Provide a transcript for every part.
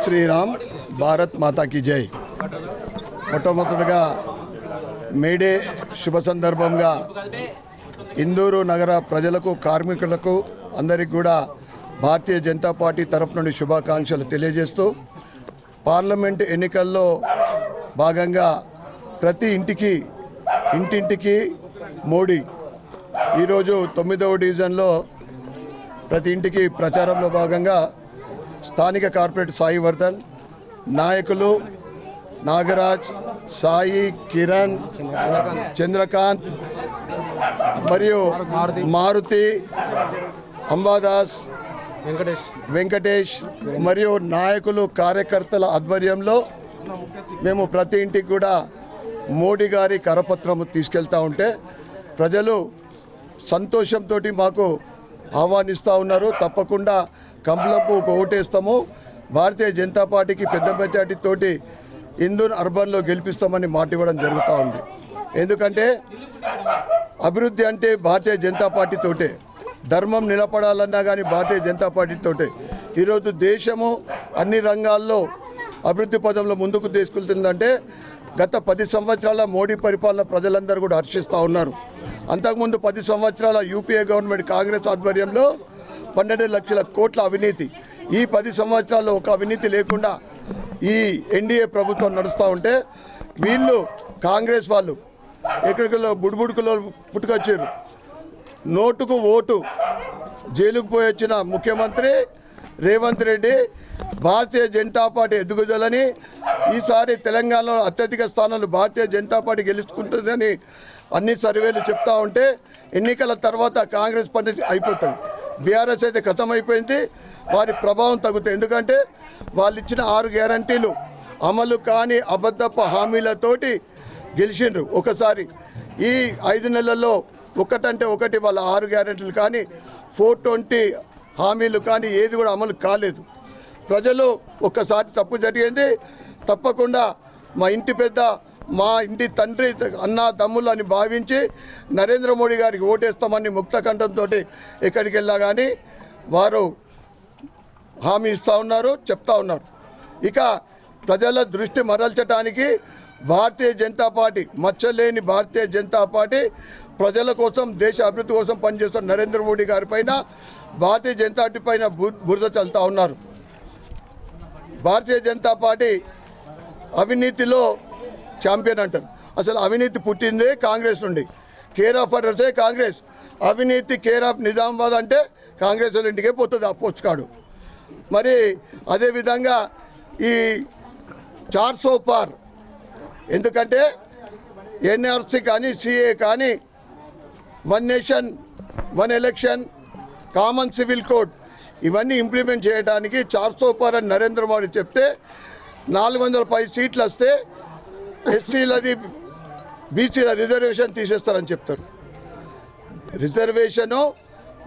శ్రీరామ్, భారత్ మాతా key జై. మొట్టమొదటిగా May Day శుభ సందర్భంగా ఇందూరు నగర ప్రజలకు, కార్మికులకు అందరికీ కూడా భారతీయ జనతా పార్టీ తరఫు నుండి శుభాకాంక్షలు తెలియజేస్తూ, పార్లమెంట్ ఎన్నికల్లో భాగంగా ప్రతి ఇంటింటికి మోడీ ఈరోజు 9వ డివిజన్లో ప్రతి ఇంటికి ప్రచారంలో భాగంగా స్థానిక కార్పొరేటర్ సాయి వర్ధన్, నాయకులు నాగరాజ్, సాయి, కిరణ్, చంద్రకాంత్ మరియు మారుతి, అంబాదాస్, వెంకటేష్ మరియు నాయకులు, కార్యకర్తల ఆధ్వర్యంలో మేము ప్రతి ఇంటికి కూడా మోడీ గారి కరపత్రం తీసుకెళ్తూ ఉంటే ప్రజలు సంతోషంతో మాకు ఆహ్వానిస్తూ ఉన్నారు. తప్పకుండా కంప్లంపు ఓటేస్తాము, భారతీయ జనతా పార్టీకి పెద్ద మెజార్టీతోటి ఇందూర్ అర్బన్లో గెలిపిస్తామని మాట ఇవ్వడం జరుగుతూ ఉంది. ఎందుకంటే అభివృద్ధి అంటే భారతీయ జనతా పార్టీతోటే, ధర్మం నిలబడాలన్నా కానీ భారతీయ జనతా పార్టీతోటే. ఈరోజు దేశము అన్ని రంగాల్లో అభివృద్ధి పదంలో ముందుకు తీసుకెళ్తుందంటే గత 10 సంవత్సరాల మోడీ పరిపాలన ప్రజలందరూ కూడా హర్షిస్తూ ఉన్నారు. అంతకుముందు 10 సంవత్సరాల యూపీఏ గవర్నమెంట్ కాంగ్రెస్ ఆధ్వర్యంలో 12 లక్షల కోట్ల అవినీతి. ఈ 10 సంవత్సరాల్లో ఒక అవినీతి లేకుండా ఈ ఎన్డీఏ ప్రభుత్వం నడుస్తూ ఉంటే వీళ్ళు కాంగ్రెస్ వాళ్ళు ఎక్కడికల్లో బుడుబుడుకులో పుట్టుకొచ్చారు. నోటుకు ఓటు జైలుకు పోయి వచ్చిన ముఖ్యమంత్రి రేవంత్ రెడ్డి భారతీయ జనతా పార్టీ ఎదుగుదలని, ఈసారి తెలంగాణలో అత్యధిక స్థానాలు భారతీయ జనతా పార్టీ గెలుచుకుంటుందని అన్ని సర్వేలు చెప్తా ఉంటే ఎన్నికల తర్వాత కాంగ్రెస్ పని అయిపోతుంది. బీఆర్ఎస్ అయితే ఖతమైపోయింది, వారి ప్రభావం తగ్గుతుంది. ఎందుకంటే వాళ్ళు ఇచ్చిన 6 గ్యారంటీలు అమలు కాని అబద్ధపు హామీలతోటి గెలిచిండ్రు. ఒకసారి ఈ 5 నెలల్లో ఒకటంటే ఒకటి వాళ్ళ 6 గ్యారంటీలు కానీ 420 హామీలు కానీ ఏది కూడా అమలు కాలేదు. ప్రజలు ఒక్కసారి తప్పు జరిగింది, తప్పకుండా మా ఇంటి పెద్ద, మా ఇంటి తండ్రి, అన్న తమ్ముళ్ళు అని భావించి నరేంద్ర మోడీ గారికి ఓటేస్తామని ముక్తకంఠంతో ఎక్కడికి వెళ్ళా కానీ వారు హామీ ఇస్తూ ఉన్నారు, చెప్తా ఉన్నారు. ఇక ప్రజల దృష్టి మరల్చడానికి భారతీయ జనతా పార్టీ, మచ్చలేని భారతీయ జనతా పార్టీ ప్రజల కోసం, దేశ అభివృద్ధి కోసం పనిచేస్తున్న నరేంద్ర మోడీ గారి పైన, భారతీయ జనతా పార్టీ పైన బురద చల్లుతూ ఉన్నారు. భారతీయ జనతా పార్టీ అవినీతిలో ఛాంపియన్ అంటారు. అసలు అవినీతి పుట్టిందే కాంగ్రెస్ నుండి. కేర్ ఆఫ్ అడ్రసే కాంగ్రెస్. అవినీతి కేర్ ఆఫ్ నిజామాబాద్ అంటే కాంగ్రెస్ వాళ్ళ ఇంటికే పోతుంది ఆ పోస్ట్కార్డు. మరి అదేవిధంగా ఈ 400 పార్, ఎందుకంటే ఎన్ఆర్సీ కానీ, సిఏ కానీ, 1 nation 1 election, common civil code ఇవన్నీ ఇంప్లిమెంట్ చేయడానికి 400 పార్ అని నరేంద్ర మోడీ చెప్తే 410 సీట్లు వస్తే ఎస్సీలది, బీసీల రిజర్వేషన్ తీసేస్తారని చెప్తారు. రిజర్వేషను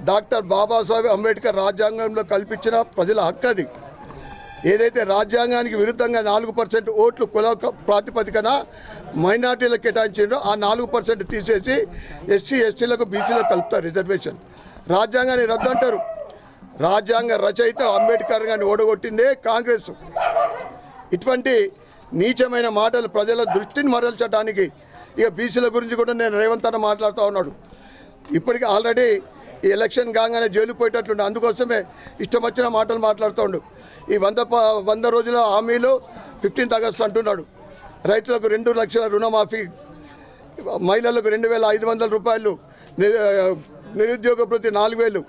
డాక్టర్ బాబాసాహెబ్ అంబేద్కర్ రాజ్యాంగంలో కల్పించిన ప్రజల హక్కు. అది ఏదైతే రాజ్యాంగానికి విరుద్ధంగా 4% ఓట్లు కుల ప్రాతిపదికన మైనార్టీలకు కేటాయించారో ఆ 4% తీసేసి ఎస్సీ ఎస్టీలకు, బీసీలకు కలుపుతారు రిజర్వేషన్. రాజ్యాంగాన్ని రద్దు అంటారు. రాజ్యాంగ రచయిత అంబేద్కర్ గారిని ఓడగొట్టిందే కాంగ్రెస్. ఇటువంటి నీచమైన మాటలు ప్రజల దృష్టిని మరల్చడానికి, ఇక బీసీల గురించి కూడా నేను రేవంత్ అన్న మాట్లాడుతూ ఉన్నాడు. ఇప్పటికీ ఆల్రెడీ ఈ ఎలక్షన్ కాగానే జైలు పోయేటట్లుండే, అందుకోసమే ఇష్టం వచ్చిన మాటలు మాట్లాడుతుండు. ఈ 100 రోజుల హామీలు 15th ఆగస్టు అంటున్నాడు. రైతులకు 2 లక్షల రుణమాఫీ, మహిళలకు 2,500 రూపాయలు, నిరుద్యోగ భృతి 4,000,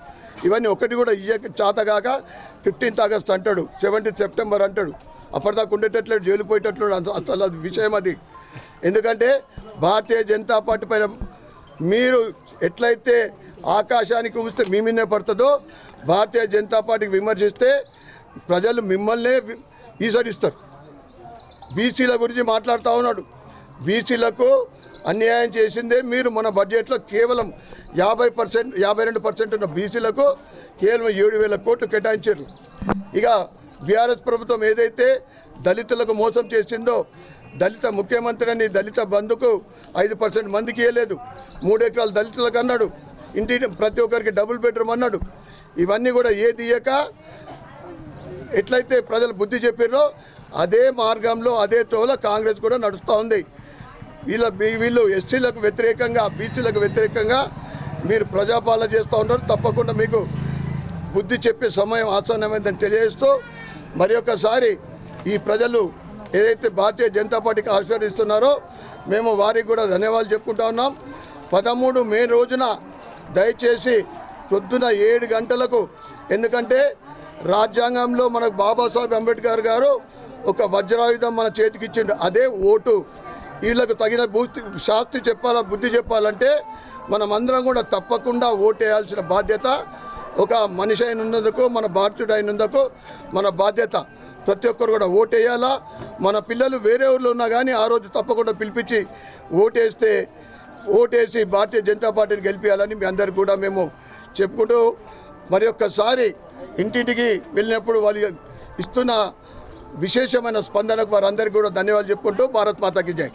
ఇవన్నీ ఒకటి కూడా చేతగాక 15th ఆగస్టు అంటాడు, 17th సెప్టెంబర్ అంటాడు. అప్పటిదాకా ఉండేటట్లు జైలు పోయేటట్లు అసలు అది విషయం అది. ఎందుకంటే భారతీయ జనతా పార్టీ పైన మీరు ఎట్లయితే ఆకాశానికి ఊస్తే మీ మీదనే పడుతుందో, భారతీయ జనతా పార్టీకి విమర్శిస్తే ప్రజలు మిమ్మల్నే ఈసడిస్తారు. బీసీల గురించి మాట్లాడుతూ ఉన్నాడు. బీసీలకు అన్యాయం చేసిందే మీరు. మన బడ్జెట్లో కేవలం 52% ఉన్న బీసీలకు కేవలం 7,000 కోట్లు కేటాయించారు. ఇక బీఆర్ఎస్ ప్రభుత్వం ఏదైతే దళితులకు మోసం చేసిందో, దళిత ముఖ్యమంత్రి అని దళిత బంధుకు 5% మందికి ఇవ్వలేదు. 3 ఎకరాలు దళితులకు అన్నాడు. ఇంటి ప్రతి ఒక్కరికి డబుల్ బెడ్రూమ్ అన్నాడు. ఇవన్నీ కూడా ఏది ఇయ్యక ఎట్లయితే ప్రజలు బుద్ధి చెప్పారో అదే మార్గంలో అదే తోల కాంగ్రెస్ కూడా నడుస్తూ ఉంది. వీళ్ళు ఎస్సీలకు వ్యతిరేకంగా బీసీలకు వ్యతిరేకంగా మీరు ప్రజాపాలన చేస్తూ ఉంటారు. తప్పకుండా మీకు బుద్ధి చెప్పే సమయం ఆసన్నమైందని తెలియజేస్తూ మరి ఒకసారి ఈ ప్రజలు ఏదైతే భారతీయ జనతా పార్టీకి ఆశీర్వదిస్తున్నారో మేము వారికి కూడా ధన్యవాదాలు చెప్పుకుంటా ఉన్నాం. 13 మే రోజున దయచేసి పొద్దున 7 గంటలకు, ఎందుకంటే రాజ్యాంగంలో మనకు బాబాసాహెబ్ అంబేద్కర్ గారు ఒక వజ్రాయుధం మన చేతికి ఇచ్చిండు, అదే ఓటు. వీళ్ళకు తగిన శాస్తి చెప్పాలా, బుద్ధి చెప్పాలంటే మనమందరం కూడా తప్పకుండా ఓటేయాల్సిన బాధ్యత ఒక మనిషి అయినందుకు, మన భారతీయుడు అయినందుకు మన బాధ్యత. ప్రతి ఒక్కరు కూడా ఓటేయాలా. మన పిల్లలు వేరే ఊళ్ళో ఉన్నా కానీ ఆ రోజు తప్పకుండా పిలిపించి ఓటేసి భారతీయ జనతా పార్టీని గెలిపించాలని మీ అందరికీ కూడా మేము చెప్పుకుంటూ మరి ఒక్కసారి ఇంటింటికి వెళ్ళినప్పుడు వాళ్ళు ఇస్తున్న విశేషమైన స్పందనకు వారందరికీ కూడా ధన్యవాదాలు చెప్పుకుంటూ భారత్ మాతాకి జై.